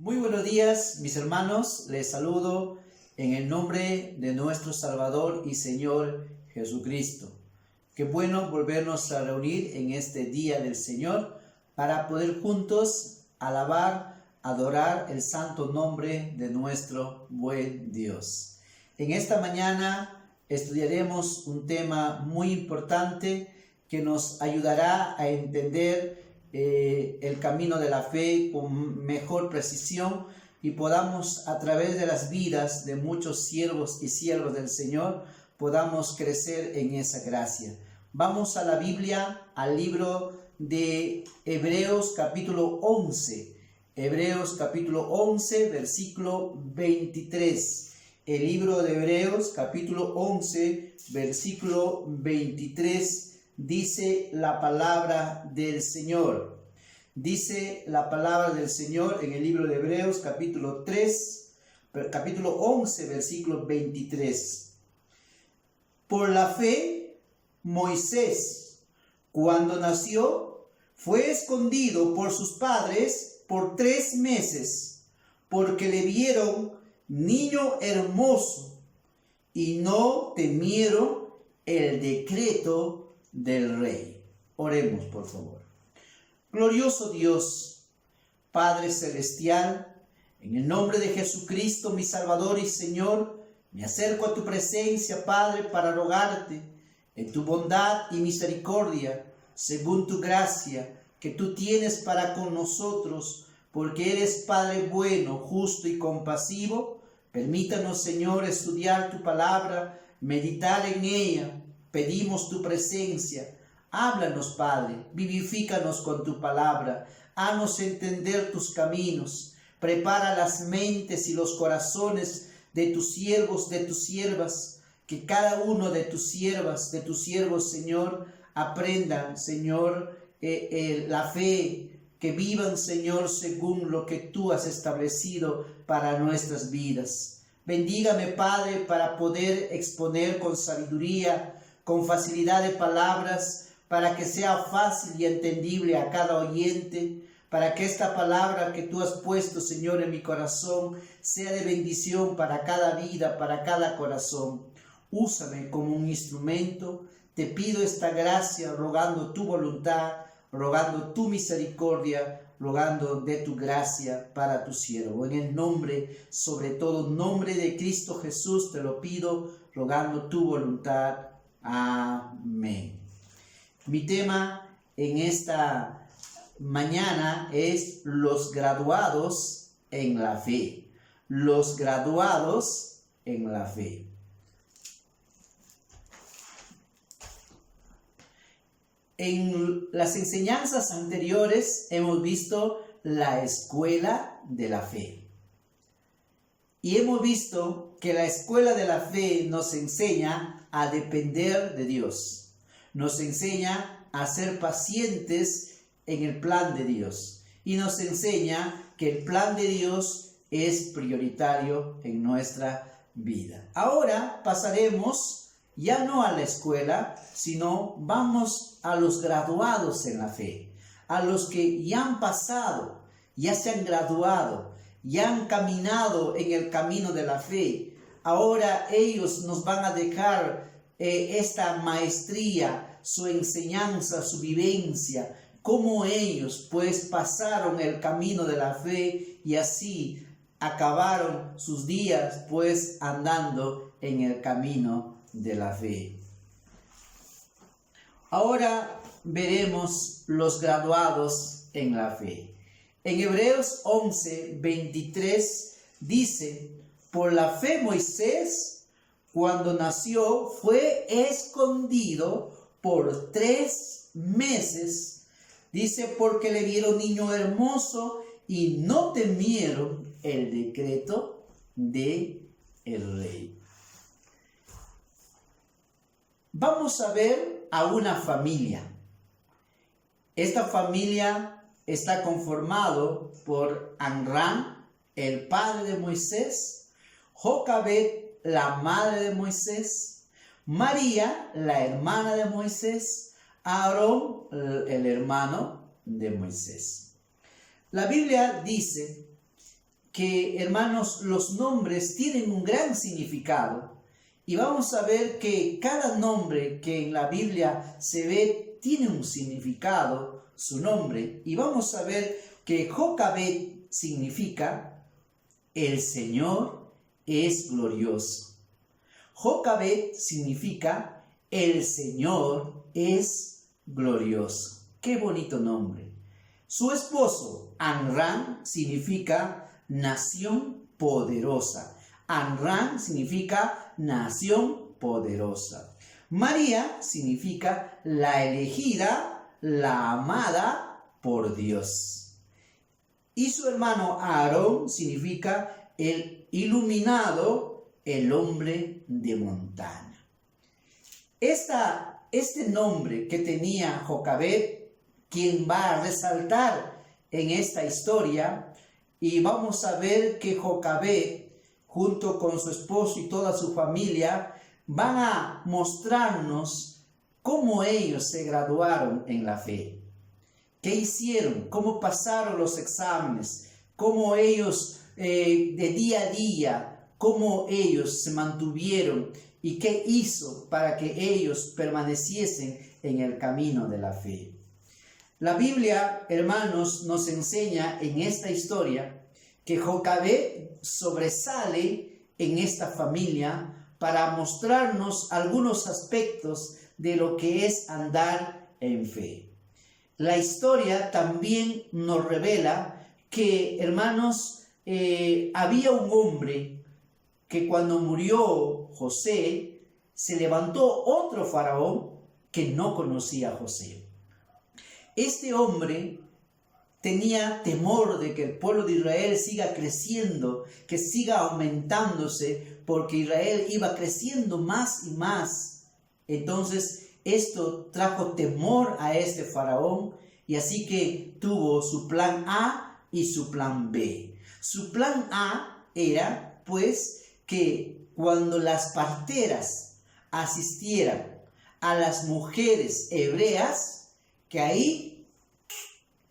Muy buenos días, mis hermanos. Les saludo en el nombre de nuestro Salvador y Señor Jesucristo. Qué bueno volvernos a reunir en este día del Señor para poder juntos alabar, adorar el santo nombre de nuestro buen Dios. En esta mañana estudiaremos un tema muy importante que nos ayudará a entender el camino de la fe con mejor precisión y podamos, a través de las vidas de muchos siervos y siervas del Señor, podamos crecer en esa gracia. Vamos a la Biblia, al libro de Hebreos capítulo 11. Hebreos capítulo 11, versículo 23. El libro de Hebreos capítulo 11, versículo 23. Dice la palabra del Señor. Dice la palabra del Señor en el libro de Hebreos capítulo 11, versículo 23. Por la fe, Moisés, cuando nació, fue escondido por sus padres por 3 meses, porque le vieron niño hermoso y no temieron el decreto del rey. Oremos, por favor. Glorioso Dios, Padre celestial, en el nombre de Jesucristo, mi Salvador y Señor, me acerco a tu presencia, Padre, para rogarte en tu bondad y misericordia, según tu gracia que tú tienes para con nosotros, porque eres Padre bueno, justo y compasivo. Permítanos, Señor, estudiar tu palabra, meditar en ella. Pedimos tu presencia. Háblanos, Padre, vivifícanos con tu palabra, haznos entender tus caminos, prepara las mentes y los corazones de tus siervos, de tus siervas, que cada uno de tus siervas, de tus siervos, Señor, aprendan, Señor, la fe, que vivan, Señor, según lo que tú has establecido para nuestras vidas. Bendígame, Padre, para poder exponer con sabiduría, con facilidad de palabras, para que sea fácil y entendible a cada oyente, para que esta palabra que tú has puesto, Señor, en mi corazón, sea de bendición para cada vida, para cada corazón. Úsame como un instrumento. Te pido esta gracia, rogando tu voluntad, rogando tu misericordia, rogando de tu gracia para tu siervo. En el nombre, sobre todo nombre de Cristo Jesús, te lo pido, rogando tu voluntad. Amén. Mi tema en esta mañana es los graduados en la fe. Los graduados en la fe. En las enseñanzas anteriores hemos visto la escuela de la fe. Y hemos visto que la escuela de la fe nos enseña a depender de Dios. Nos enseña a ser pacientes en el plan de Dios. Y nos enseña que el plan de Dios es prioritario en nuestra vida. Ahora pasaremos ya no a la escuela, sino vamos a los graduados en la fe. A los que ya han pasado, ya se han graduado, ya han caminado en el camino de la fe. Ahora ellos nos van a dejar esta maestría, su enseñanza, su vivencia, cómo ellos pues pasaron el camino de la fe y así acabaron sus días pues andando en el camino de la fe. Ahora veremos los graduados en la fe. En Hebreos 11, 23 dice: por la fe Moisés, cuando nació, fue escondido por 3 meses. Dice, porque le vieron niño hermoso y no temieron el decreto del rey. Vamos a ver a una familia. Esta familia está conformado por Amram, el padre de Moisés, Jocabed, la madre de Moisés, María, la hermana de Moisés, Aarón, el hermano de Moisés. La Biblia dice que, hermanos, los nombres tienen un gran significado. Y vamos a ver que cada nombre que en la Biblia se ve tiene un significado, su nombre. Y vamos a ver que Jocabed significa el Señor es glorioso. Jocabed significa el Señor es glorioso. Qué bonito nombre. Su esposo, Amram, significa nación poderosa. Amram significa nación poderosa. María significa la elegida, la amada por Dios. Y su hermano Aarón significa el iluminado, el hombre de montaña. Este nombre que tenía Jocabed, quien va a resaltar en esta historia, y vamos a ver que Jocabed, junto con su esposo y toda su familia, van a mostrarnos cómo ellos se graduaron en la fe. ¿Qué hicieron? ¿Cómo pasaron los exámenes? ¿Cómo ellos de día a día, cómo ellos se mantuvieron? ¿Y qué hizo para que ellos permaneciesen en el camino de la fe? La Biblia, hermanos, nos enseña en esta historia que Jocabed sobresale en esta familia para mostrarnos algunos aspectos de lo que es andar en fe. La historia también nos revela que, hermanos, había un hombre que cuando murió José, se levantó otro faraón que no conocía a José. Este hombre tenía temor de que el pueblo de Israel siga creciendo, que siga aumentándose, porque Israel iba creciendo más y más. Entonces, esto trajo temor a este faraón, y así que tuvo su plan A y su plan B. Su plan A era, pues, que cuando las parteras asistieran a las mujeres hebreas, que ahí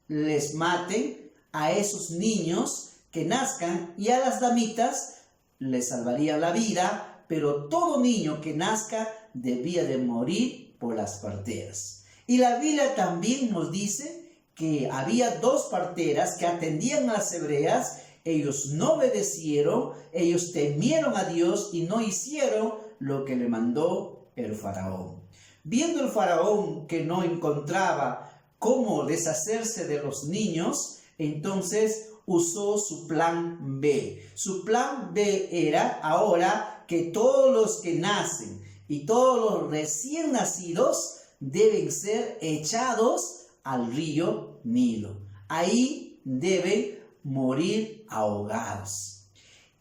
les maten a esos niños que nazcan, y a las damitas les salvaría la vida, pero todo niño que nazca debía de morir por las parteras. Y la Biblia también nos dice que había dos parteras que atendían a las hebreas. Ellos no obedecieron, ellos temieron a Dios y no hicieron lo que le mandó el faraón. Viendo el faraón que no encontraba cómo deshacerse de los niños, entonces usó su plan B. Su plan B era ahora que todos los que nacen y todos los recién nacidos deben ser echados al río Nilo. Ahí deben morir ahogados.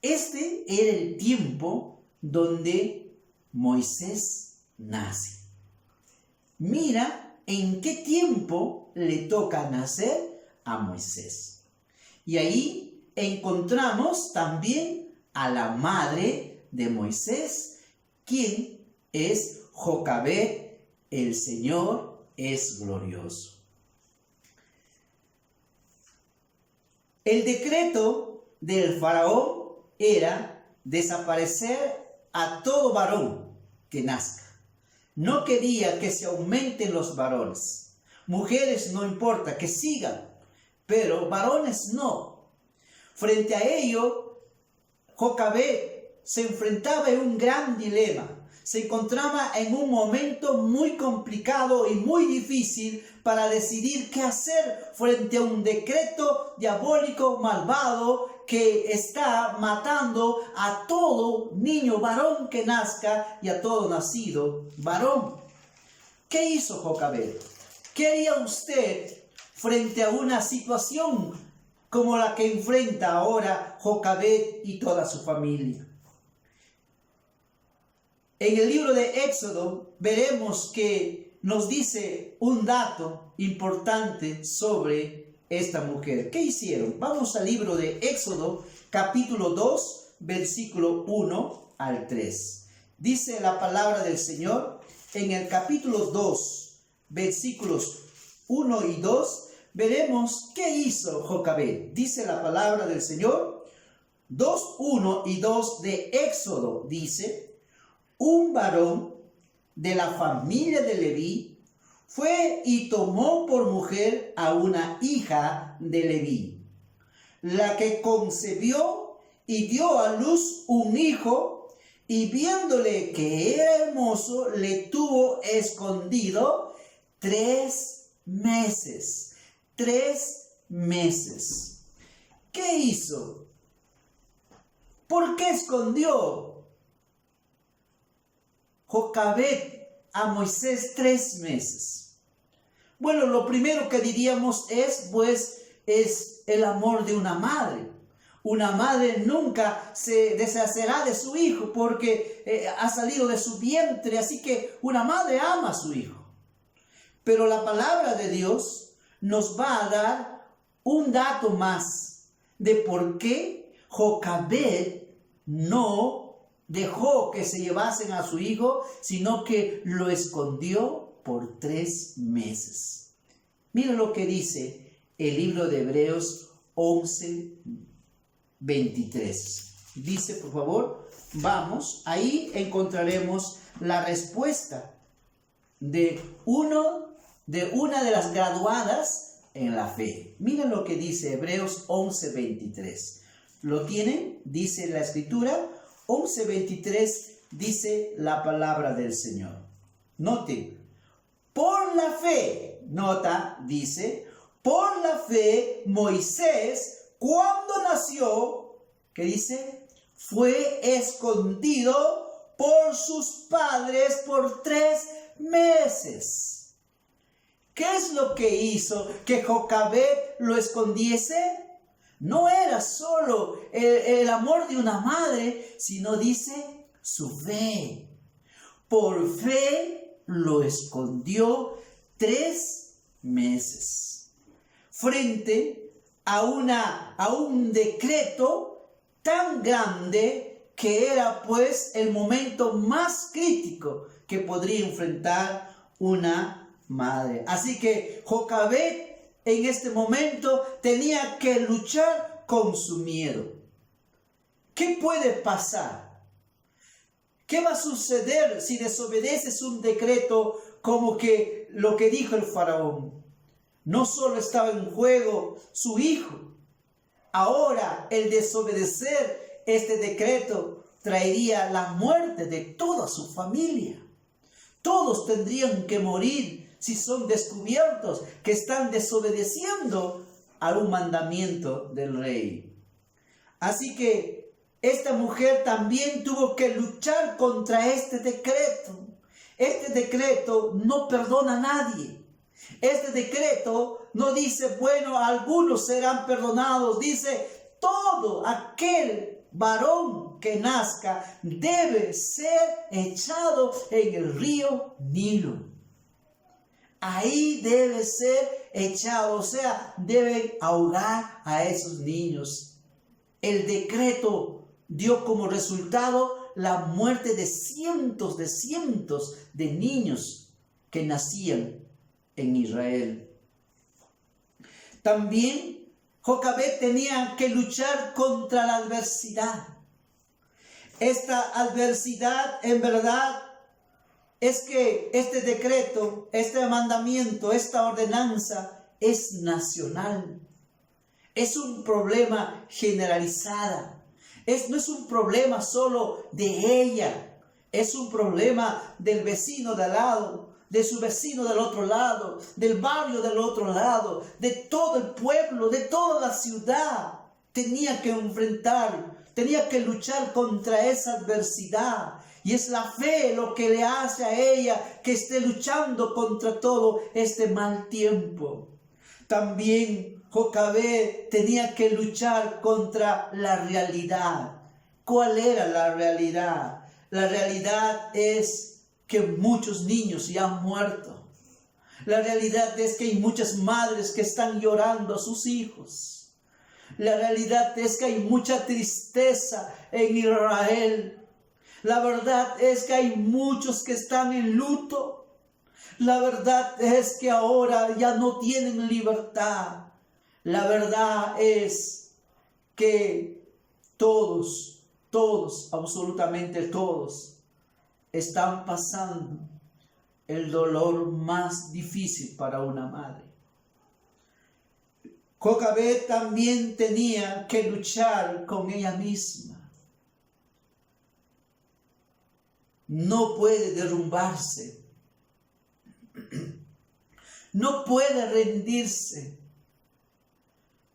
Este era el tiempo donde Moisés nace. Mira en qué tiempo le toca nacer a Moisés. Y ahí encontramos también a la madre de Moisés, quien es Jocabed, el Señor es glorioso. El decreto del faraón era desaparecer a todo varón que nazca. No quería que se aumenten los varones. Mujeres no importa, que sigan, pero varones no. Frente a ello, Jocabed se enfrentaba en un gran dilema. Se encontraba en un momento muy complicado y muy difícil para decidir qué hacer frente a un decreto diabólico malvado que está matando a todo niño varón que nazca y a todo nacido varón. ¿Qué hizo Jocabed? ¿Qué haría usted frente a una situación como la que enfrenta ahora Jocabed y toda su familia? En el libro de Éxodo veremos que nos dice un dato importante sobre esta mujer. ¿Qué hicieron? Vamos al libro de Éxodo, capítulo 2, versículo 1 al 3. Dice la palabra del Señor en el capítulo 2, versículos 1 y 2, veremos qué hizo Jocabed. Dice la palabra del Señor: 2:1 y 2 de Éxodo dice: un varón de la familia de Leví fue y tomó por mujer a una hija de Leví, la que concebió y dio a luz un hijo, y viéndole que era hermoso, le tuvo escondido 3 meses. 3 meses. ¿Qué hizo? ¿Por qué escondió Jocabed a Moisés 3 meses? Bueno, lo primero que diríamos es el amor de una madre. Una madre nunca se deshacerá de su hijo porque ha salido de su vientre, así que una madre ama a su hijo. Pero la palabra de Dios nos va a dar un dato más de por qué Jocabed no dejó que se llevasen a su hijo, sino que lo escondió por 3 meses. Mira lo que dice el libro de Hebreos 11:23. Dice, por favor, vamos, ahí encontraremos la respuesta de una de las graduadas en la fe. Miren lo que dice Hebreos 11:23. ¿Lo tienen? Dice la escritura. 11:23 dice la palabra del Señor. Noten, por la fe, nota, dice, por la fe Moisés, cuando nació, ¿qué dice? Fue escondido por sus padres por 3 meses. ¿Qué es lo que hizo que Jocabed lo escondiese? No era solo el amor de una madre, sino dice su fe. Por fe lo escondió 3 meses. Frente a un decreto tan grande que era pues el momento más crítico que podría enfrentar una madre. Así que Jocabed en este momento tenía que luchar con su miedo. ¿Qué puede pasar? ¿Qué va a suceder si desobedeces un decreto como que lo que dijo el faraón? No solo estaba en juego su hijo. Ahora el desobedecer este decreto traería la muerte de toda su familia. Todos tendrían que morir si son descubiertos que están desobedeciendo a un mandamiento del rey. Así que esta mujer también tuvo que luchar contra este decreto. Este decreto no perdona a nadie. Este decreto no dice, bueno, algunos serán perdonados. Dice, todo aquel varón que nazca debe ser echado en el río Nilo. Ahí debe ser echado, o sea, deben ahogar a esos niños. El decreto dio como resultado la muerte de cientos de niños que nacían en Israel. También Jocabed tenía que luchar contra la adversidad. Esta adversidad, en verdad, es que este decreto, este mandamiento, esta ordenanza es nacional. Es un problema generalizado. No es un problema solo de ella. Es un problema del vecino de al lado, de su vecino del otro lado, del barrio del otro lado, de todo el pueblo, de toda la ciudad. Tenía que tenía que luchar contra esa adversidad. Y es la fe lo que le hace a ella que esté luchando contra todo este mal tiempo. También Jocabed tenía que luchar contra la realidad. ¿Cuál era la realidad? La realidad es que muchos niños ya han muerto. La realidad es que hay muchas madres que están llorando a sus hijos. La realidad es que hay mucha tristeza en Israel. La verdad es que hay muchos que están en luto. La verdad es que ahora ya no tienen libertad. La verdad es que todos, absolutamente todos, están pasando el dolor más difícil para una madre. Jocabed también tenía que luchar con ella misma. No puede derrumbarse, no puede rendirse,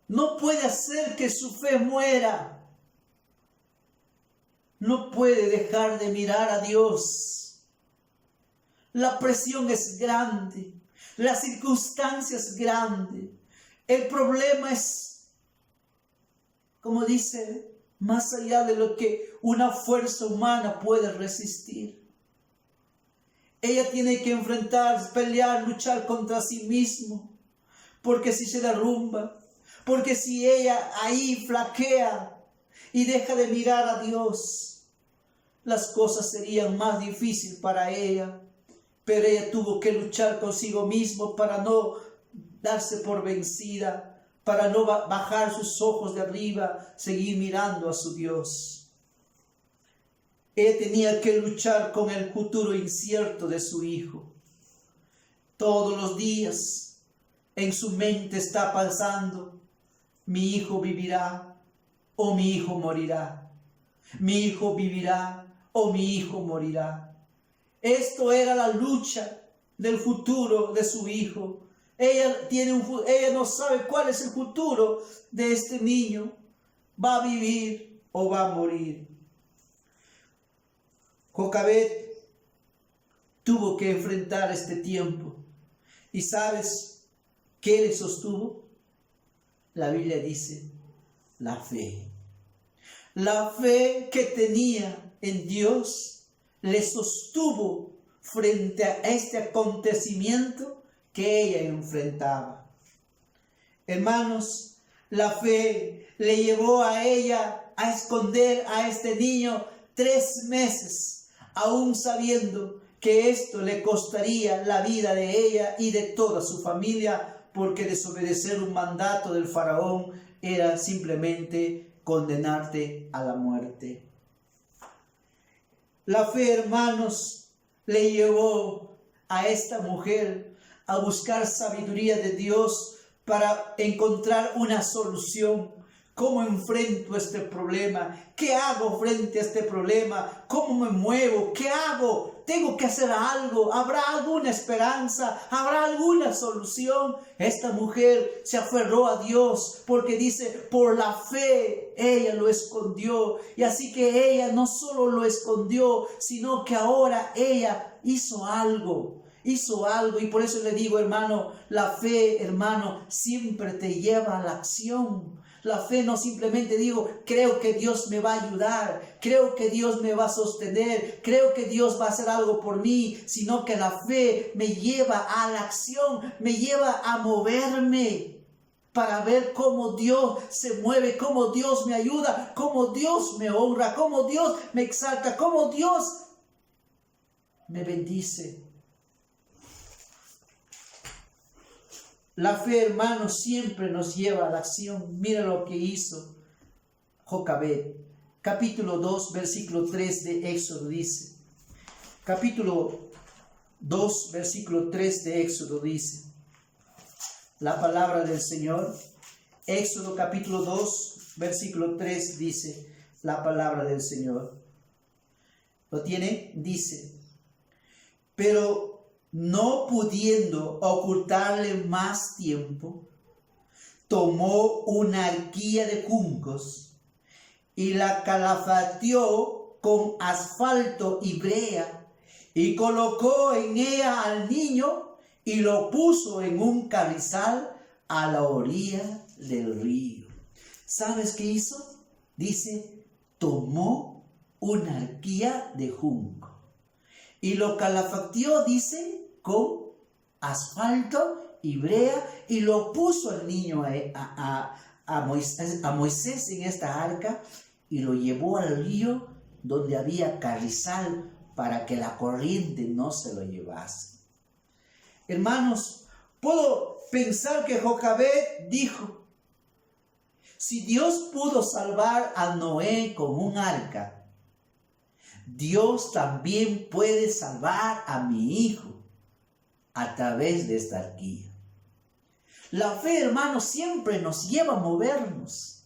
no puede hacer que su fe muera, no puede dejar de mirar a Dios. La presión es grande, la circunstancia es grande, el problema es, como dice, más allá de lo que una fuerza humana puede resistir. Ella tiene que enfrentar, pelear, luchar contra sí mismo, porque si se derrumba, porque si ella ahí flaquea y deja de mirar a Dios, las cosas serían más difíciles para ella. Pero ella tuvo que luchar consigo mismo para no darse por vencida, para no bajar sus ojos de arriba, seguir mirando a su Dios. Ella tenía que luchar con el futuro incierto de su hijo. Todos los días en su mente está pasando: mi hijo vivirá o mi hijo morirá. Mi hijo vivirá o mi hijo morirá. Esto era la lucha del futuro de su hijo. Ella no sabe cuál es el futuro de este niño. ¿Va a vivir o va a morir? Jocabed tuvo que enfrentar este tiempo. ¿Y sabes qué le sostuvo? La Biblia dice: la fe. La fe que tenía en Dios le sostuvo frente a este acontecimiento que ella enfrentaba. Hermanos, la fe le llevó a ella a esconder a este niño 3 meses, aún sabiendo que esto le costaría la vida de ella y de toda su familia, porque desobedecer un mandato del faraón era simplemente condenarte a la muerte. La fe, hermanos, le llevó a esta mujer a buscar sabiduría de Dios para encontrar una solución. ¿Cómo enfrento este problema? ¿Qué hago frente a este problema? ¿Cómo me muevo? ¿Qué hago? ¿Tengo que hacer algo? ¿Habrá alguna esperanza? ¿Habrá alguna solución? Esta mujer se aferró a Dios porque dice: por la fe ella lo escondió. Y así que ella no solo lo escondió, sino que ahora ella hizo algo. Y por eso le digo, hermano, la fe, hermano, siempre te lleva a la acción. La fe no simplemente digo: creo que Dios me va a ayudar, creo que Dios me va a sostener, creo que Dios va a hacer algo por mí, sino que la fe me lleva a la acción, me lleva a moverme para ver cómo Dios se mueve, cómo Dios me ayuda, cómo Dios me honra, cómo Dios me exalta, cómo Dios me bendice. La fe, hermanos, siempre nos lleva a la acción. Mira lo que hizo Jocabed. Capítulo 2, versículo 3 de Éxodo dice. Capítulo 2, versículo 3 de Éxodo dice. La palabra del Señor. Éxodo capítulo 2, versículo 3 dice la palabra del Señor. ¿Lo tiene? Dice: pero no pudiendo ocultarle más tiempo, tomó una arquilla de juncos y la calafateó con asfalto y brea y colocó en ella al niño y lo puso en un carrizal a la orilla del río. ¿Sabes qué hizo? Dice: tomó una arquilla de junco y lo calafateó, dice, con asfalto y brea, y lo puso al niño a Moisés en esta arca, y lo llevó al río donde había carrizal para que la corriente no se lo llevase. Hermanos, puedo pensar que Jocabed dijo: Si Dios pudo salvar a Noé con un arca, Dios también puede salvar a mi hijo a través de esta arquilla. La fe, hermanos, siempre nos lleva a movernos.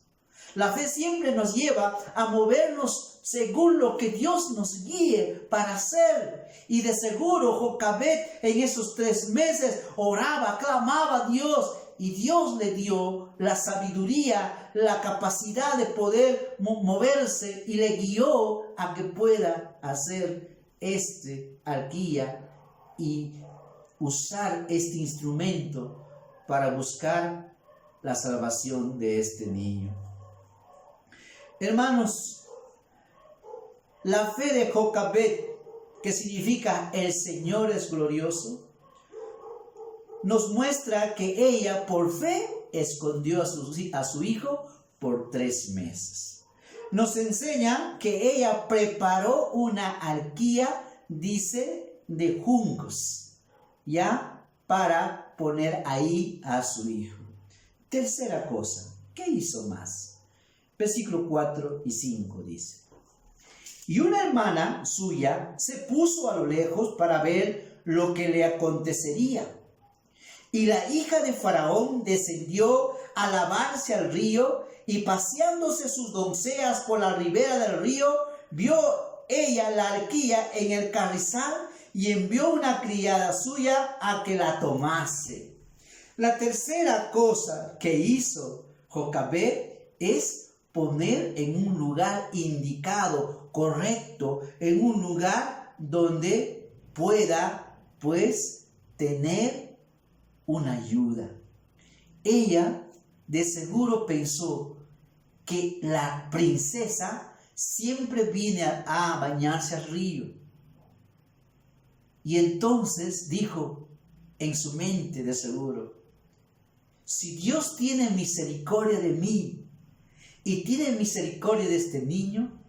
La fe siempre nos lleva a movernos según lo que Dios nos guíe para hacer. Y de seguro Jocabed en esos 3 meses oraba, clamaba a Dios. Y Dios le dio la sabiduría, la capacidad de poder moverse y le guió a que pueda hacer arquilla y usar este instrumento para buscar la salvación de este niño. Hermanos, la fe de Jocabed, que significa el Señor es glorioso, nos muestra que ella por fe escondió a su hijo por 3 meses. Nos enseña que ella preparó una arquilla, dice, de juncos, ya para poner ahí a su hijo. Tercera cosa, ¿qué hizo más? Versículo 4 y 5 dice: y una hermana suya se puso a lo lejos para ver lo que le acontecería. Y la hija de Faraón descendió a lavarse al río, y paseándose sus doncellas por la ribera del río, vio ella la arquilla en el carrizal y envió una criada suya a que la tomase. La tercera cosa que hizo Jocabed es poner en un lugar indicado, correcto, en un lugar donde pueda, pues, tener una ayuda. Ella de seguro pensó que la princesa siempre viene a bañarse al río. Y entonces dijo en su mente de seguro: si Dios tiene misericordia de mí y tiene misericordia de este niño,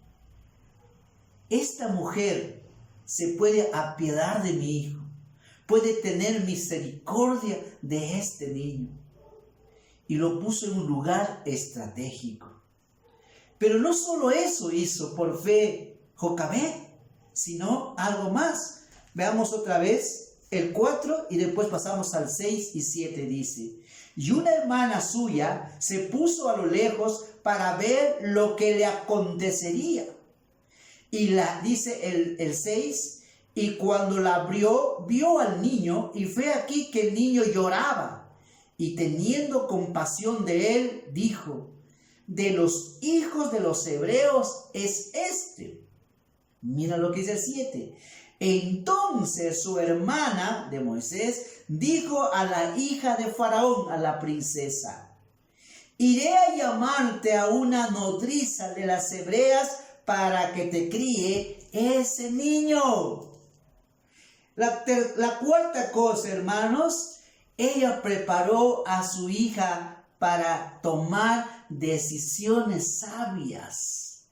esta mujer se puede apiadar de mi hijo, puede tener misericordia de este niño. Y lo puso en un lugar estratégico. Pero no solo eso hizo por fe Jocabed, sino algo más. Veamos otra vez el 4 y después pasamos al 6 y 7 dice: y una hermana suya se puso a lo lejos para ver lo que le acontecería. Y dice el 6, y cuando la abrió, vio al niño, y fue aquí que el niño lloraba. Y teniendo compasión de él, dijo: de los hijos de los hebreos es este. Mira lo que dice el 7. Entonces su hermana de Moisés dijo a la hija de Faraón, a la princesa: iré a llamarte a una nodriza de las hebreas para que te críe ese niño. La cuarta cosa, hermanos, ella preparó a su hija para tomar decisiones sabias.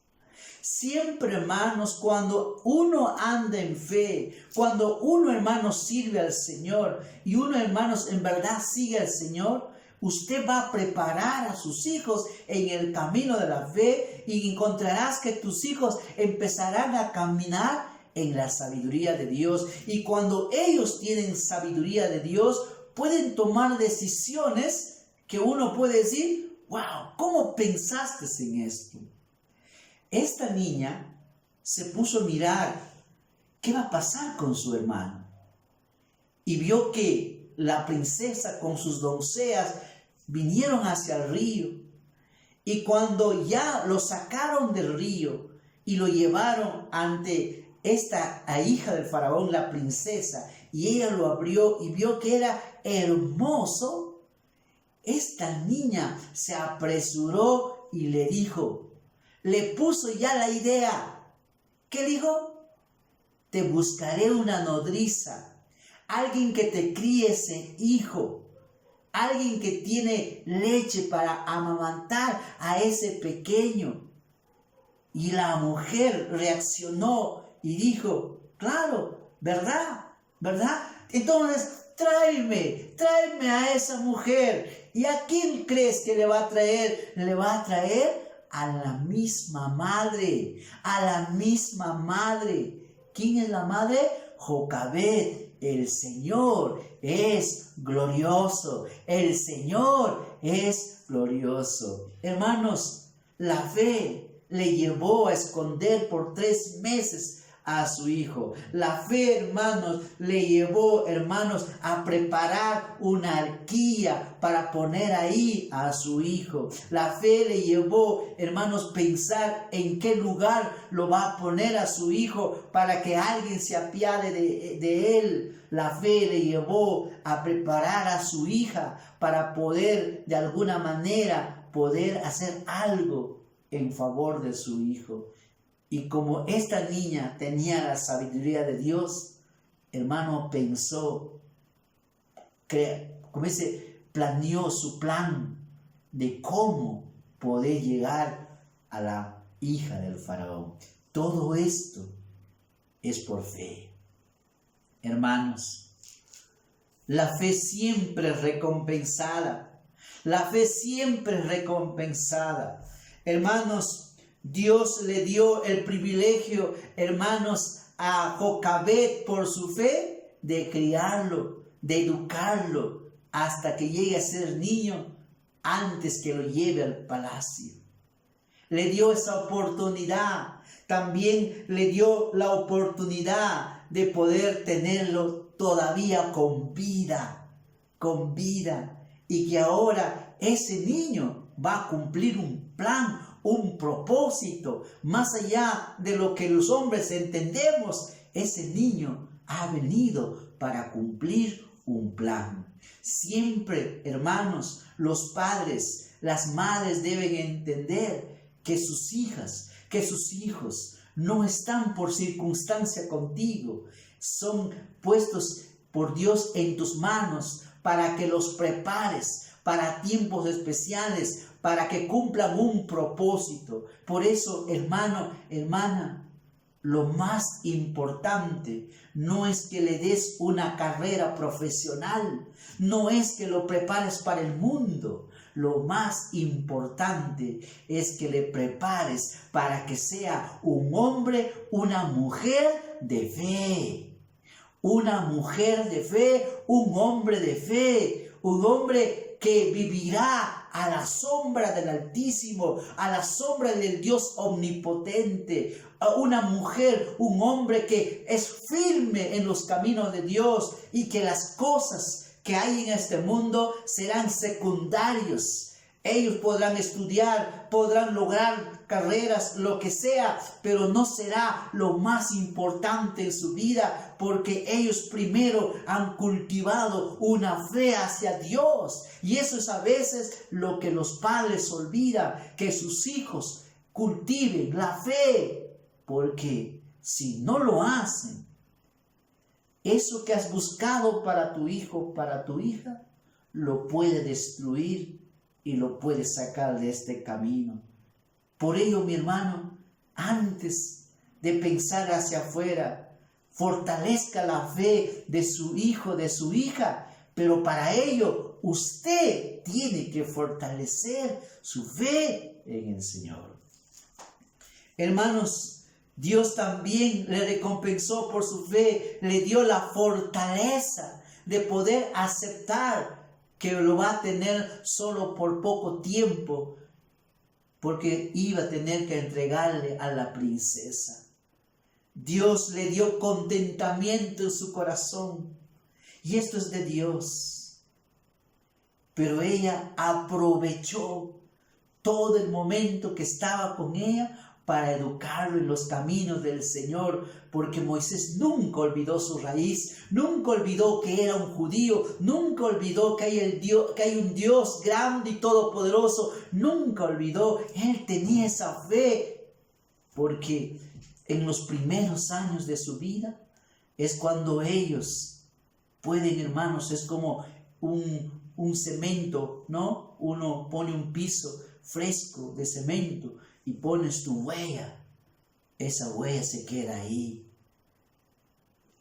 Siempre, hermanos, cuando uno anda en fe, cuando uno, hermanos, sirve al Señor y uno, hermanos, en verdad sigue al Señor, usted va a preparar a sus hijos en el camino de la fe y encontrarás que tus hijos empezarán a caminar en la sabiduría de Dios. Y cuando ellos tienen sabiduría de Dios, pueden tomar decisiones que uno puede decir: wow, ¿cómo pensaste en esto? Esta niña se puso a mirar qué va a pasar con su hermano. Y vio que la princesa con sus doncellas vinieron hacia el río. Y cuando ya lo sacaron del río y lo llevaron ante esta hija del faraón, la princesa, y ella lo abrió y vio que era hermoso, esta niña se apresuró y le dijo, le puso ya la idea. ¿Qué dijo? Te buscaré una nodriza, alguien que te críe ese hijo, alguien que tiene leche para amamantar a ese pequeño. Y la mujer reaccionó y dijo, claro, ¿verdad? ¿Verdad? Entonces, tráeme a esa mujer. ¿Y a quién crees que le va a traer? Le va a traer a la misma madre, a la misma madre. ¿Quién es la madre? Jocabed. El Señor es glorioso, el Señor es glorioso. Hermanos, la fe le llevó a esconder por 3 meses a su hijo. La fe, hermanos, le llevó, hermanos, a preparar una arquilla para poner ahí a su hijo. La fe le llevó, hermanos, pensar en qué lugar lo va a poner a su hijo para que alguien se apiade de él. La fe le llevó a preparar a su hija para poder, de alguna manera, poder hacer algo en favor de su hijo. Y como esta niña tenía la sabiduría de Dios, hermano, pensó, planeó su plan de cómo poder llegar a la hija del faraón. Todo esto es por fe. Hermanos, la fe siempre es recompensada. La fe siempre es recompensada. Hermanos, Dios le dio el privilegio, hermanos, a Jocabed por su fe de criarlo, de educarlo hasta que llegue a ser niño antes que lo lleve al palacio. Le dio esa oportunidad. También le dio la oportunidad de poder tenerlo todavía con vida, y que ahora ese niño va a cumplir un plan, un propósito, más allá de lo que los hombres entendemos. Ese niño ha venido para cumplir un plan. Siempre, hermanos, los padres, las madres deben entender que sus hijas, que sus hijos no están por circunstancia contigo, son puestos por Dios en tus manos para que los prepares para tiempos especiales, para que cumplan un propósito. Por eso, hermano, hermana, lo más importante no es que le des una carrera profesional, no es que lo prepares para el mundo. Lo más importante es que le prepares para que sea un hombre, una mujer de fe. Una mujer de fe, un hombre de fe, un hombre que vivirá a la sombra del Altísimo, a la sombra del Dios omnipotente. Una mujer, un hombre que es firme en los caminos de Dios y que las cosas que hay en este mundo serán secundarios. Ellos podrán estudiar, podrán lograr carreras, lo que sea, pero no será lo más importante en su vida, porque ellos primero han cultivado una fe hacia Dios. Y eso es a veces lo que los padres olvidan, que sus hijos cultiven la fe, porque si no lo hacen, eso que has buscado para tu hijo, para tu hija, lo puede destruir y lo puede sacar de este camino. Por ello, mi hermano, antes de pensar hacia afuera, fortalezca la fe de su hijo, de su hija, pero para ello usted tiene que fortalecer su fe en el Señor. Hermanos, Dios también le recompensó por su fe, le dio la fortaleza de poder aceptar que lo va a tener solo por poco tiempo, porque iba a tener que entregarle a la princesa. Dios le dio contentamiento en su corazón, y esto es de Dios. Pero ella aprovechó todo el momento que estaba con ella para educarlo en los caminos del Señor, porque Moisés nunca olvidó su raíz, nunca olvidó que era un judío, nunca olvidó que hay un Dios grande y todopoderoso, nunca olvidó. Él tenía esa fe, porque en los primeros años de su vida es cuando ellos pueden, hermanos, es como un cemento, ¿no? Uno pone un piso fresco de cemento y pones tu huella, esa huella se queda ahí.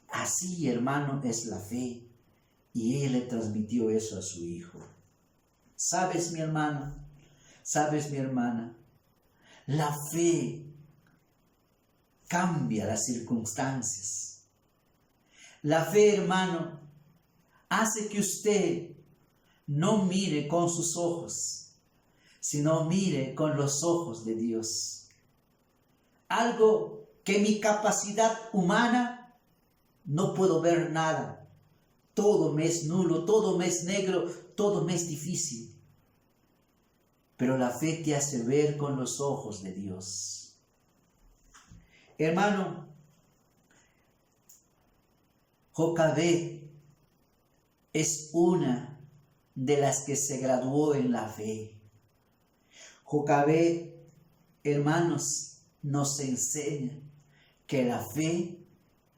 Así, hermano, es la fe. Y él le transmitió eso a su hijo. Sabes, mi hermano, sabes, mi hermana, la fe cambia las circunstancias. La fe, hermano, hace que usted no mire con sus ojos, sino mire con los ojos de Dios. Algo que mi capacidad humana no puedo ver nada. Todo me es nulo, todo me es negro, todo me es difícil. Pero la fe te hace ver con los ojos de Dios. Hermano, Jocabed es una de las que se graduó en la fe. Jocabed, hermanos, nos enseña que la fe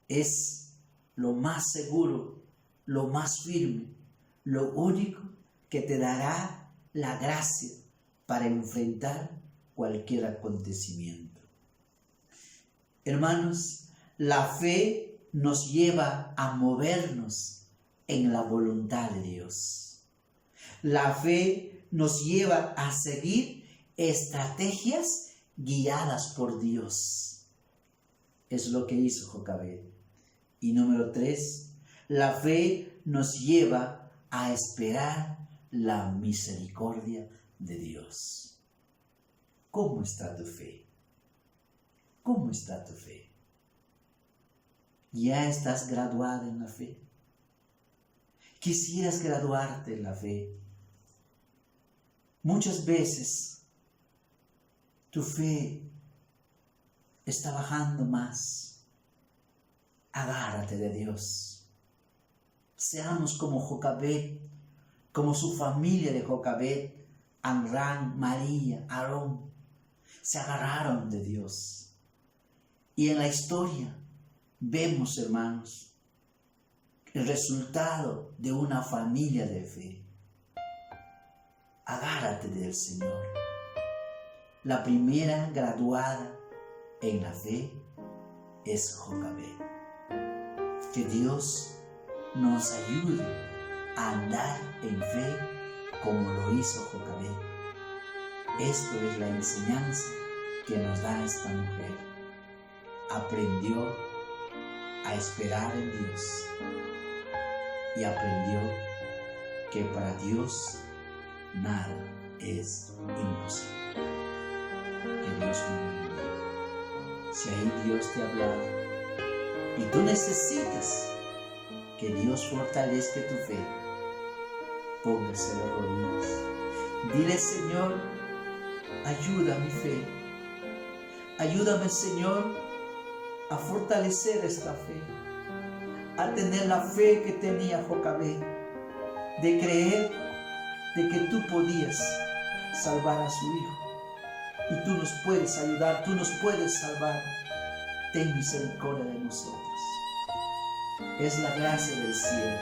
es lo más seguro, lo más firme, lo único que te dará la gracia para enfrentar cualquier acontecimiento. Hermanos, la fe nos lleva a movernos en la voluntad de Dios. La fe nos lleva a seguir estrategias guiadas por Dios. Es lo que hizo Jocabed. Y número 3, la fe nos lleva a esperar la misericordia de Dios. ¿Cómo está tu fe? ¿Cómo está tu fe? ¿Ya estás graduada en la fe? ¿Quisieras graduarte en la fe? Muchas veces tu fe está bajando más. Agárrate de Dios. Seamos como Jocabed, como su familia de Jocabed, Amram, María, Aarón. Se agarraron de Dios. Y en la historia vemos, hermanos, el resultado de una familia de fe. Agárrate del Señor. La primera graduada en la fe es Jocabed. Que Dios nos ayude a andar en fe como lo hizo Jocabed. Esto es la enseñanza que nos da esta mujer. Aprendió a esperar en Dios y aprendió que para Dios nada es imposible. Que Dios me bendiga. Si ahí Dios te ha hablado y tú necesitas que Dios fortalezca tu fe, póngase de rodillas. Dile: Señor, ayuda mi fe. Ayúdame, Señor, a fortalecer esta fe, a tener la fe que tenía Jocabed, de creer de que tú podías salvar a su hijo y tú nos puedes ayudar, tú nos puedes salvar. Ten misericordia de nosotros. Es la gracia del cielo.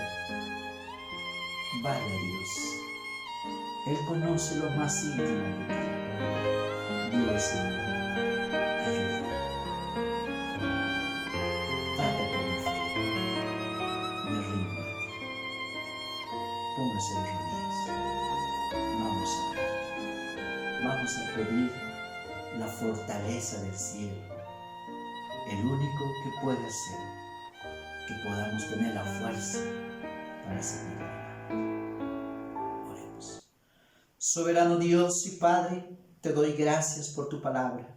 Vaya Dios, Él conoce lo más íntimo de ti. Dile: Señor, ayúdame. Trata con mi fe. Me rindo a ti. Póngase de rodillas. Vamos a orar. Vamos a pedir la fortaleza del cielo. El único que puede hacer que podamos tener la fuerza para seguir adelante. Oremos. Soberano Dios y Padre, te doy gracias por tu palabra.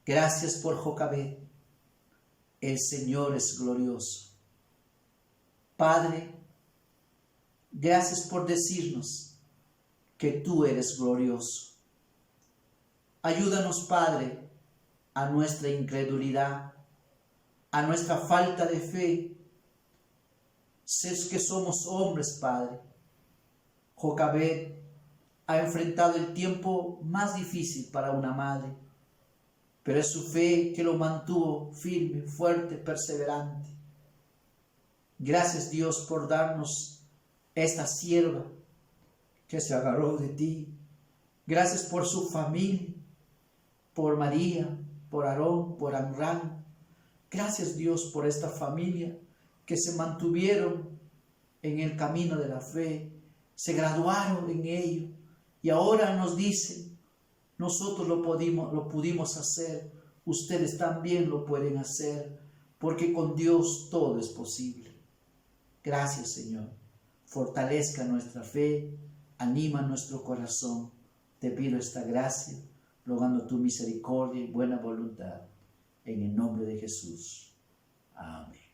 Gracias por Jocabed. El Señor es glorioso. Padre, gracias por decirnos que tú eres glorioso. Ayúdanos, Padre, a nuestra incredulidad, a nuestra falta de fe. Sé que somos hombres, Padre. Jocabed ha enfrentado el tiempo más difícil para una madre, pero es su fe que lo mantuvo firme, fuerte, perseverante. Gracias, Dios, por darnos esta sierva que se agarró de ti. Gracias por su familia, por María, por Aarón, por Amram. Gracias, Dios, por esta familia que se mantuvieron en el camino de la fe, se graduaron en ello y ahora nos dicen, nosotros lo pudimos hacer, ustedes también lo pueden hacer, porque con Dios todo es posible. Gracias, Señor. Fortalezca nuestra fe, anima nuestro corazón. Te pido esta gracia, rogando tu misericordia y buena voluntad. En el nombre de Jesús. Amén.